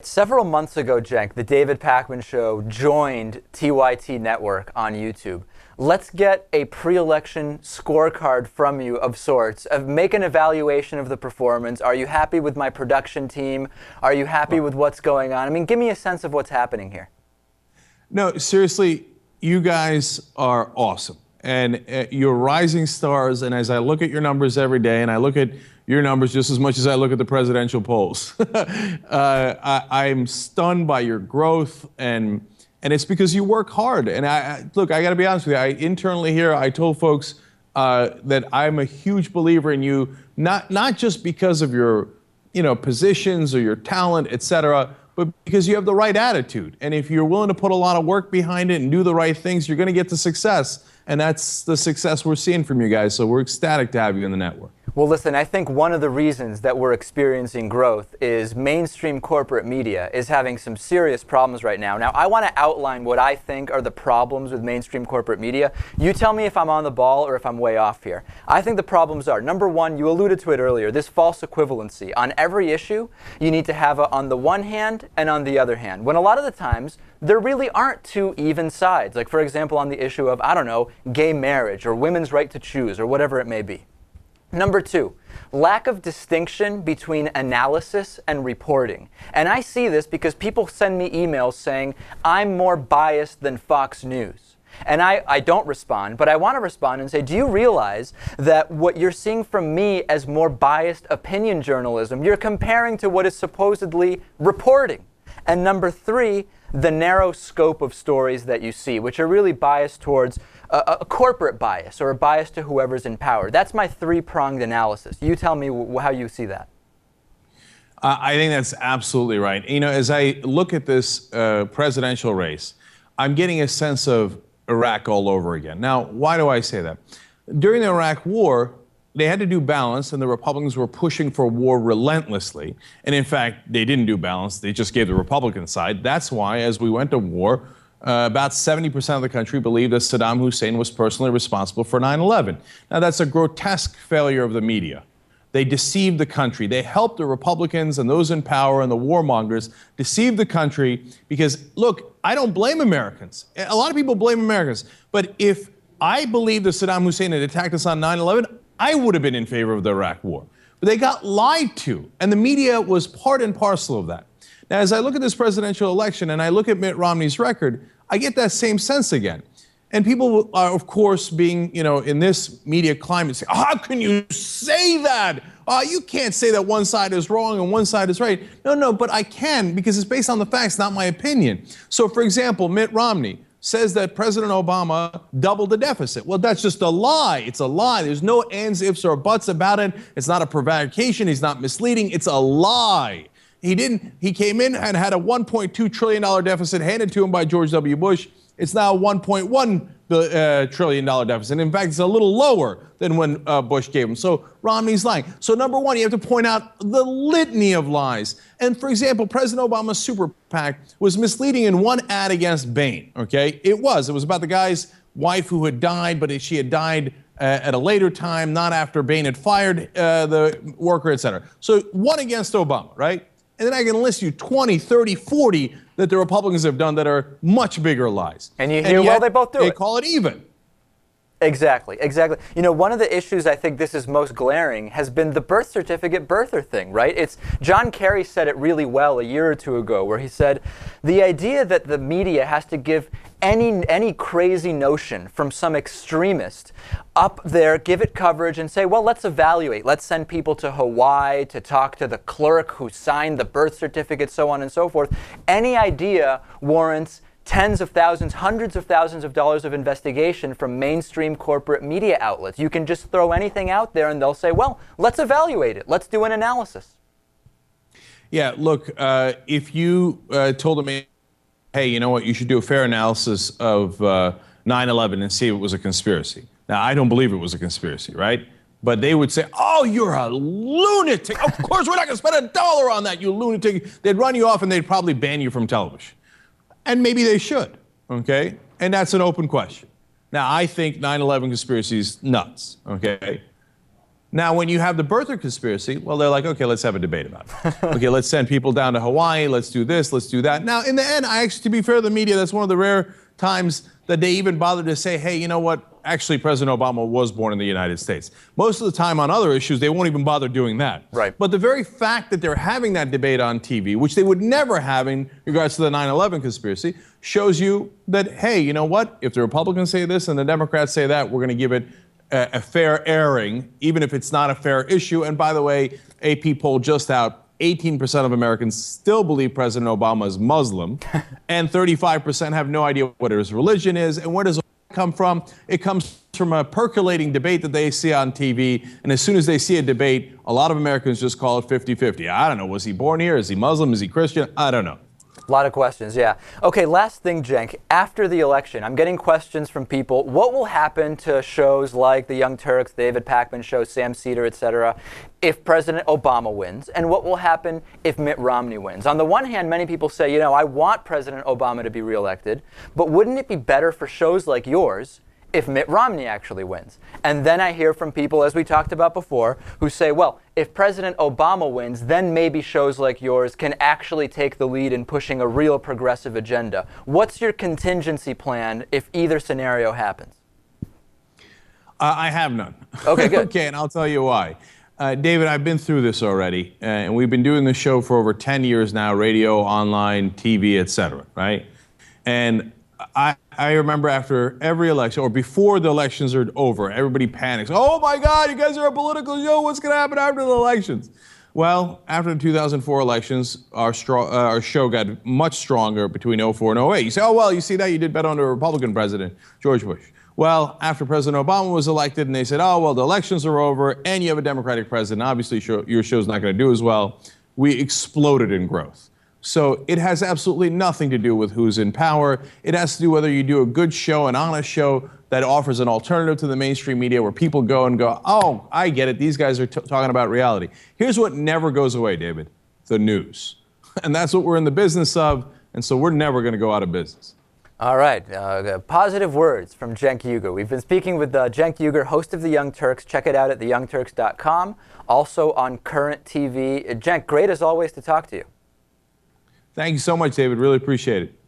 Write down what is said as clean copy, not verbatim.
Several months ago, Cenk, the David Pakman Show joined TYT Network on YouTube. Let's get a pre-election scorecard from you of sorts, make an evaluation of the performance. Are you happy with my production team? Are you happy with what's going on? I mean, give me a sense of what's happening here. No, seriously, you guys are awesome. And you're rising stars, and as I look at your numbers every day, and I look at your numbers just as much as I look at the presidential polls, I'm stunned by your growth, and it's because you work hard. And look, I got to be honest with you. Internally here, I told folks that I'm a huge believer in you, not just because of your positions or your talent, et cetera, but because you have the right attitude. And if you're willing to put a lot of work behind it and do the right things, you're going to get to success. And that's the success we're seeing from you guys. So we're ecstatic to have you in the network. Well, listen, I think one of the reasons that we're experiencing growth is mainstream corporate media is having some serious problems right now. Now, I want to outline what I think are the problems with mainstream corporate media. You tell me if I'm on the ball or if I'm way off here. I think the problems are, number one, you alluded to it earlier, this false equivalency. On every issue, you need to have on the one hand and on the other hand, when a lot of the times, there really aren't two even sides. Like, for example, on the issue of, I don't know, gay marriage or women's right to choose or whatever it may be. Number two, lack of distinction between analysis and reporting. And I see this because people send me emails saying, I'm more biased than Fox News. And I don't respond, but I want to respond and say, do you realize that what you're seeing from me as more biased opinion journalism, you're comparing to what is supposedly reporting? And number three, the narrow scope of stories that you see, which are really biased towards a corporate bias or a bias to whoever's in power. That's my three-pronged analysis. You tell me how you see that. I think that's absolutely right. As I look at this presidential race, I'm getting a sense of Iraq all over again. Now, why do I say that? During the Iraq War, they had to do balance, and the Republicans were pushing for war relentlessly. And in fact, they didn't do balance. They just gave the Republican side. That's why, as we went to war, about 70% of the country believed that Saddam Hussein was personally responsible for 9/11. Now, that's a grotesque failure of the media. They deceived the country. They helped the Republicans and those in power and the warmongers deceive the country because, look, I don't blame Americans. A lot of people blame Americans. But if I believed that Saddam Hussein had attacked us on 9/11, I would have been in favor of the Iraq War. But they got lied to, and the media was part and parcel of that. Now, as I look at this presidential election and I look at Mitt Romney's record, I get that same sense again. And people are, of course, being, in this media climate, say, how can you say that? You can't say that one side is wrong and one side is right. No, but I can because it's based on the facts, not my opinion. So, for example, Mitt Romney says that President Obama doubled the deficit. Well, that's just a lie. It's a lie. There's no ands, ifs, or buts about it. It's not a provocation. He's not misleading. It's a lie. He came in and had a $1.2 trillion deficit handed to him by George W. Bush. It's now a $1.1 trillion deficit. In fact, it's a little lower than when Bush gave him. So Romney's lying. So number one, you have to point out the litany of lies. And for example, President Obama's super PAC was misleading in one ad against Bain, okay? It was about the guy's wife who had died, but she had died at a later time, not after Bain had fired the worker, et cetera. So one against Obama, right? And then I can list you 20, 30, 40 that the Republicans have done that are much bigger lies. And you hear, well, they both do it. They call it even. Exactly. One of the issues I think this is most glaring has been the birth certificate birther thing, right? John Kerry said it really well a year or two ago, where he said, the idea that the media has to give any crazy notion from some extremist up there, give it coverage and say, well, let's evaluate. Let's send people to Hawaii to talk to the clerk who signed the birth certificate, so on and so forth. Any idea warrants tens of thousands, hundreds of thousands of dollars of investigation from mainstream corporate media outlets. You can just throw anything out there and they'll say, well, let's evaluate it. Let's do an analysis. Yeah, look, if you told them, hey, you know what, you should do a fair analysis of 9/11 and see if it was a conspiracy. Now, I don't believe it was a conspiracy, right? But they would say, oh, you're a lunatic. Of course, we're not going to spend $1 on that, you lunatic. They'd run you off and they'd probably ban you from television. And maybe they should, okay? And that's an open question. Now, I think 9/11 conspiracy is nuts, okay? Now, when you have the birther conspiracy, well, they're like, okay, let's have a debate about it. Okay, let's send people down to Hawaii. Let's do this. Let's do that. Now, in the end, to be fair to the media, that's one of the rare times that they even bother to say, hey, you know what? Actually, President Obama was born in the United States. Most of the time on other issues, they won't even bother doing that. Right. But the very fact that they're having that debate on TV, which they would never have in regards to the 9/11 conspiracy, shows you that, hey, you know what? If the Republicans say this and the Democrats say that, we're going to give it a fair airing, even if it's not a fair issue. And by the way, AP poll just out, 18% of Americans still believe President Obama is Muslim, and 35% have no idea what his religion is. And where does it come from? It comes from a percolating debate that they see on TV. And as soon as they see a debate, a lot of Americans just call it 50-50. I don't know, was he born here? Is he Muslim? Is he Christian? I don't know. A lot of questions, yeah. Okay, last thing, Cenk. After the election, I'm getting questions from people. What will happen to shows like the Young Turks, David Pakman Show, Sam Cedar, etc., if President Obama wins? And what will happen if Mitt Romney wins? On the one hand, many people say, you know, I want President Obama to be reelected, but wouldn't it be better for shows like yours if Mitt Romney actually wins? And then I hear from people, as we talked about before, who say, well, if President Obama wins, then maybe shows like yours can actually take the lead in pushing a real progressive agenda. What's your contingency plan if either scenario happens? I have none. Okay, good. Okay, and I'll tell you why. David, I've been through this already, and we've been doing this show for over 10 years now, radio, online, TV, etc., right? And I remember after every election, or before the elections are over, everybody panics. Oh my God, you guys are a political show. What's going to happen after the elections? Well, after the 2004 elections, our show got much stronger between 2004 and 2008. You say, oh, well, you see that? You did better under a Republican president, George Bush. Well, after President Obama was elected and they said, oh, well, the elections are over and you have a Democratic president, obviously your show's not going to do as well, we exploded in growth. So it has absolutely nothing to do with who's in power. It has to do whether you do a good show, an honest show that offers an alternative to the mainstream media where people go and go, oh, I get it. These guys are talking about reality. Here's what never goes away, David, the news. And that's what we're in the business of. And so we're never going to go out of business. All right. Positive words from Cenk Uygur. We've been speaking with Cenk Uygur, host of The Young Turks. Check it out at theyoungturks.com. Also on Current TV. Cenk, great as always to talk to you. Thank you so much, David. Really appreciate it.